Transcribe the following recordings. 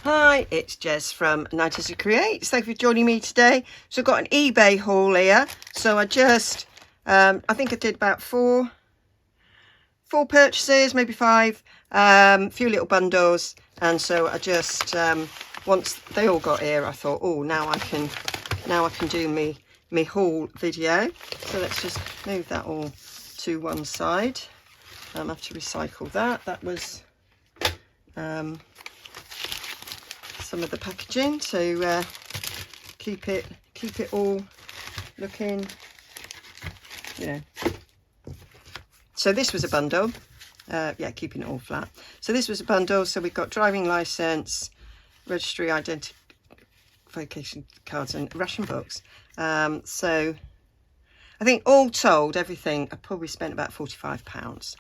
Hi, it's Jez from Nigezza Creates. Thank you for joining me today. So I've got an eBay haul here. So I just, I think I did about four purchases, maybe five, a few little bundles. And so I just, once they all got here, I thought, oh, now I can do me haul video. So let's just move that all to one side. I have to recycle that. That was some of the packaging to keep it all looking, you know. So this was a bundle, yeah, keeping it all flat. So this was a bundle. So we've got driving license, registry identification cards, and ration books. So I think all told, everything, I probably spent about £45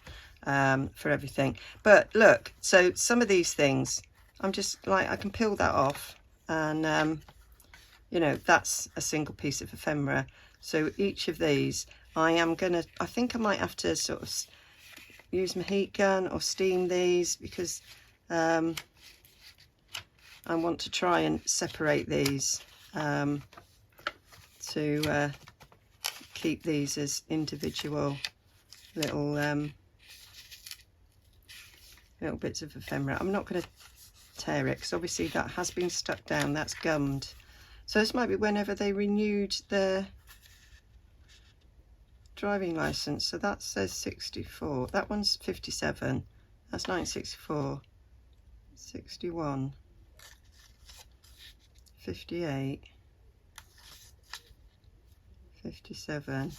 for everything. But look, so some of these things, I'm just like, I can peel that off, and you know, that's a single piece of ephemera. So each of these, I think I might have to sort of use my heat gun or steam these, because I want to try and separate these to keep these as individual little bits of ephemera. I'm not going to tear it, because obviously that has been stuck down, that's gummed. So this might be whenever they renewed their driving license. So that says 64, that one's 57, that's 1964, 61, 58, 57,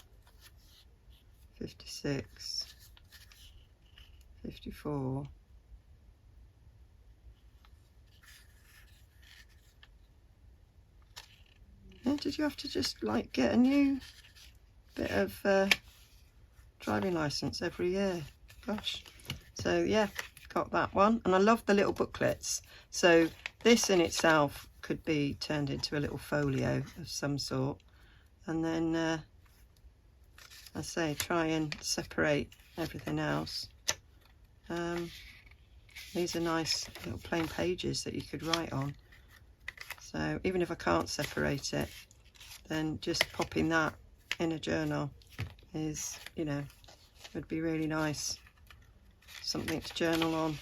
56, 54, did you have to just like get a new bit of driving license every year? Gosh. So yeah, got that one. And I love the little booklets. So this in itself could be turned into a little folio of some sort. And then I say, try and separate everything else. These are nice little plain pages that you could write on. So even if I can't separate it, then just popping that in a journal is, you know, would be really nice. Something to journal on.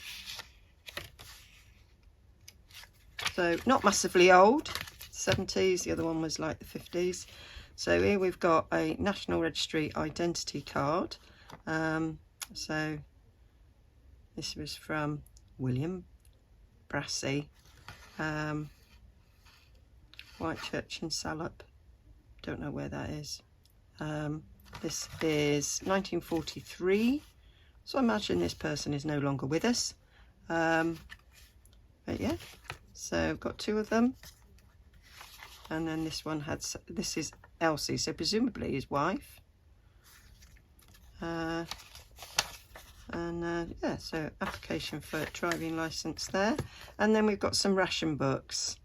So not massively old, 70s, the other one was like the 50s. So here we've got a National Registry identity card. So this was from William Brassey, Whitechurch in Salop. Don't know where that is. This is 1943, so I imagine this person is no longer with us. But yeah, so I've got two of them, and then this one this is Elsie, so presumably his wife. Yeah, so application for driving license there, and then we've got some ration books.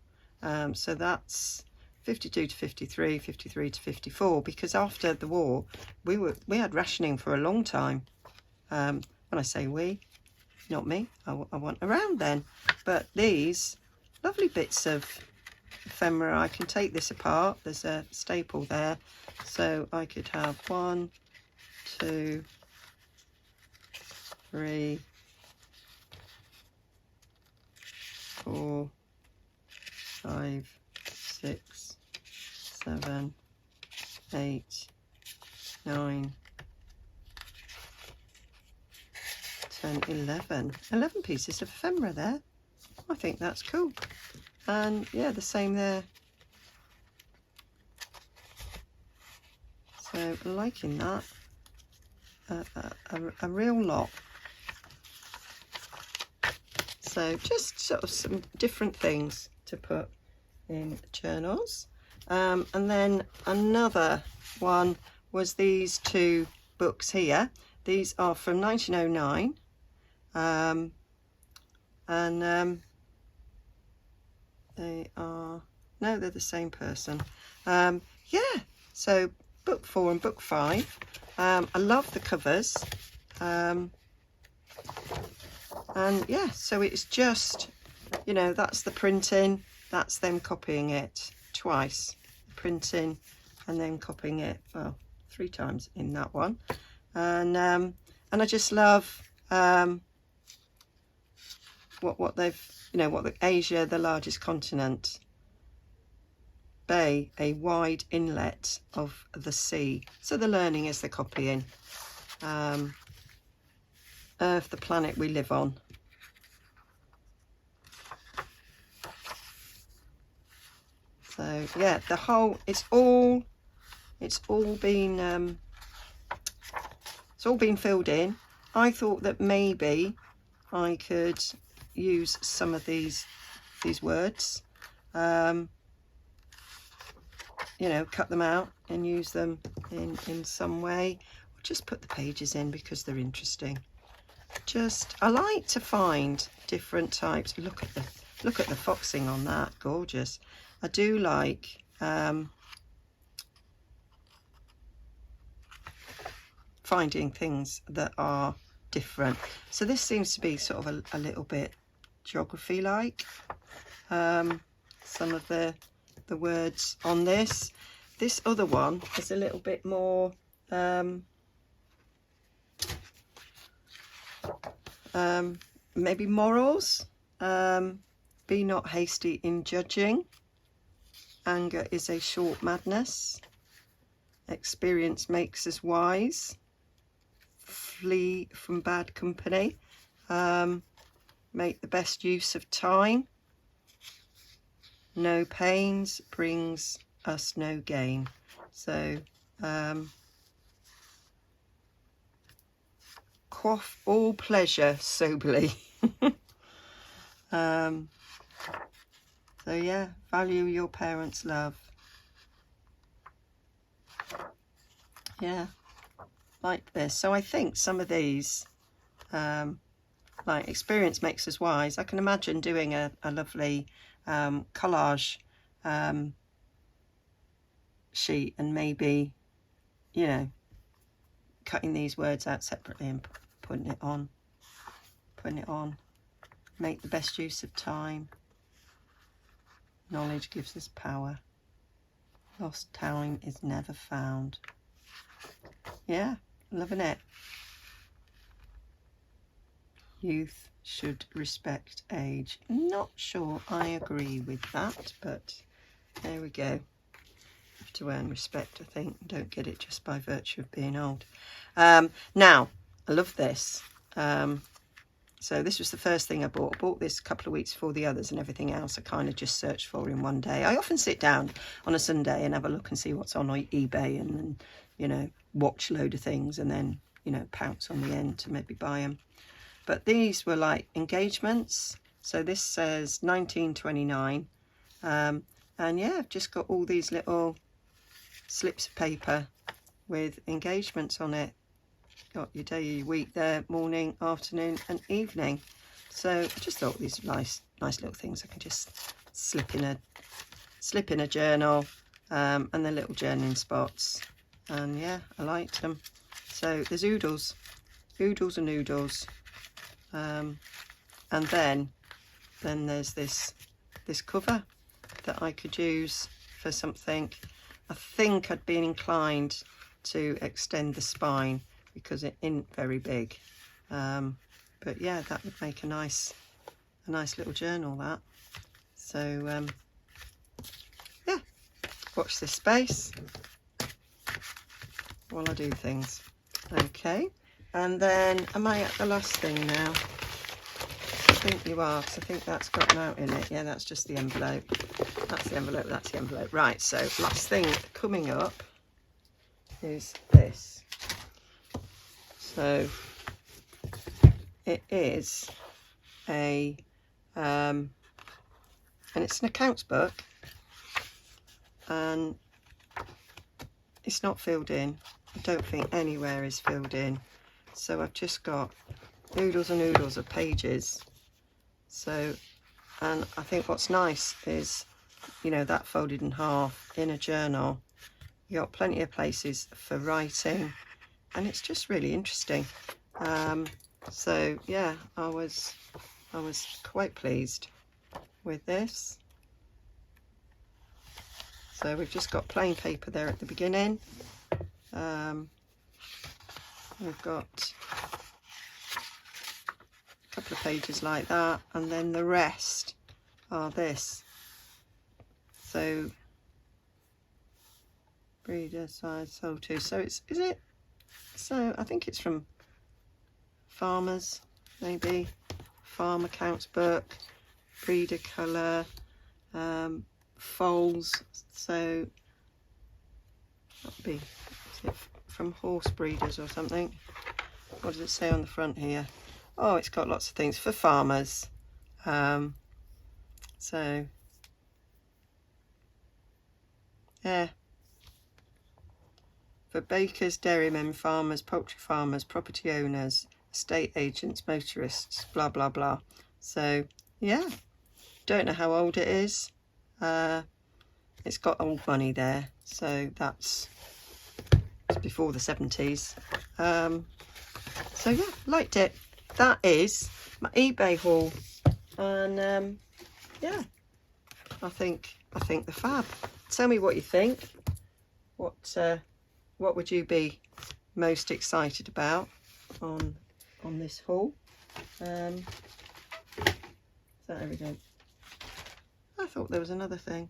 So that's 52 to 53, 53 to 54, because after the war we had rationing for a long time. When I say we, not me, I wasn't around then. But these lovely bits of ephemera, I can take this apart, there's a staple there, so I could have 1, 2, 3, 4, 5, 6, 7, 8, 9, 10, 11 pieces of ephemera there. I think that's cool. And yeah, the same there. So liking that, a real lot. So just sort of some different things to put in journals. And then another one was these two books here. These are from 1909, and they're the same person. Yeah, so book 4 and book 5. I love the covers. And yeah, so it's just you know, that's the printing, that's them copying it twice, printing and then copying it, well, 3 times in that one. And I just love what they've, you know, what Asia, the largest continent, bay, a wide inlet of the sea. So the learning is the copying. Earth, the planet we live on. So yeah, the whole, it's all been filled in. I thought that maybe I could use some of these words, you know, cut them out and use them in some way, or just put the pages in because they're interesting. I like to find different types. Look at the foxing on that, gorgeous. I do like finding things that are different. So this seems to be sort of a little bit geography like. Some of the words on this. This other one is a little bit more maybe morals. Be not hasty in judging. Anger is a short madness. Experience makes us wise. Flee from bad company. Make the best use of time. No pains brings us no gain. So quaff all pleasure soberly. So yeah, value your parents' love. Yeah, like this. So I think some of these, like experience makes us wise. I can imagine doing a lovely collage sheet and maybe, you know, cutting these words out separately and putting it on. Make the best use of time. Knowledge gives us power. Lost time is never found. Yeah, loving it. Youth should respect age. Not sure I agree with that, but there we go. Have to earn respect, I think. Don't get it just by virtue of being old. Now, I love this. So this was the first thing I bought. I bought this a couple of weeks before the others, and everything else I kind of just searched for in one day. I often sit down on a Sunday and have a look and see what's on eBay and then, you know, watch a load of things and then, you know, pounce on the end to maybe buy them. But these were like engagements. So this says 1929. And yeah, I've just got all these little slips of paper with engagements on it. Got your day, your week there, morning, afternoon and evening. So I just thought these were nice little things I can just slip in a journal, and the little journaling spots. And yeah, I liked them. So there's oodles and noodles. And then there's this cover that I could use for something. I think I'd been inclined to extend the spine because it isn't very big, but yeah, that would make a nice little journal, that. So yeah, watch this space while I do things. Okay, and then am I at the last thing now? I think you are, because I think that's got an out in it. Yeah, that's just the envelope. That's the envelope. Right, so last thing coming up is this. So it is and it's an accounts book, and it's not filled in. I don't think anywhere is filled in. So I've just got oodles and oodles of pages. So, and I think what's nice is, you know, that folded in half in a journal. You got plenty of places for writing, and it's just really interesting. So yeah, I was quite pleased. with this. So we've just got plain paper there at the beginning. We've got a couple of pages like that, and then the rest are this. So breeder side sold to. So is it? So I think it's from Farmers, maybe. Farm accounts book, breeder colour, foals. So that'd be, is it from horse breeders or something? What does it say on the front here? Oh, it's got lots of things for farmers. So yeah, for bakers, dairymen, farmers, poultry farmers, property owners, estate agents, motorists, blah blah blah. So yeah, don't know how old it is. It's got old money there, so it's before the 70s. So yeah, liked it. That is my eBay haul, and yeah, I think the fab. Tell me what you think. What would you be most excited about on this haul? So there we go. I thought there was another thing.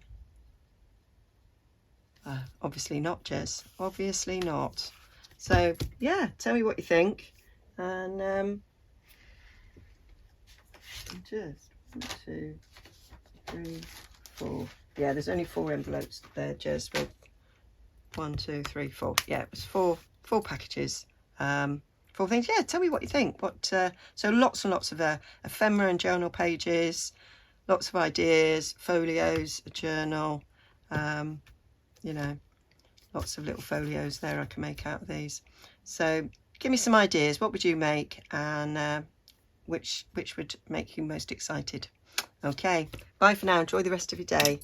Obviously not, Jez. Obviously not. So yeah, tell me what you think. And just 1, 2, 3, 4. Yeah, there's only 4 envelopes there, Jez, with 1, 2, 3, 4. Yeah, it was four packages. 4 things. Yeah, tell me what you think. So lots and lots of ephemera and journal pages, lots of ideas, folios, a journal, you know, lots of little folios there I can make out of these. So give me some ideas. What would you make, and which would make you most excited? Okay, bye for now. Enjoy the rest of your day.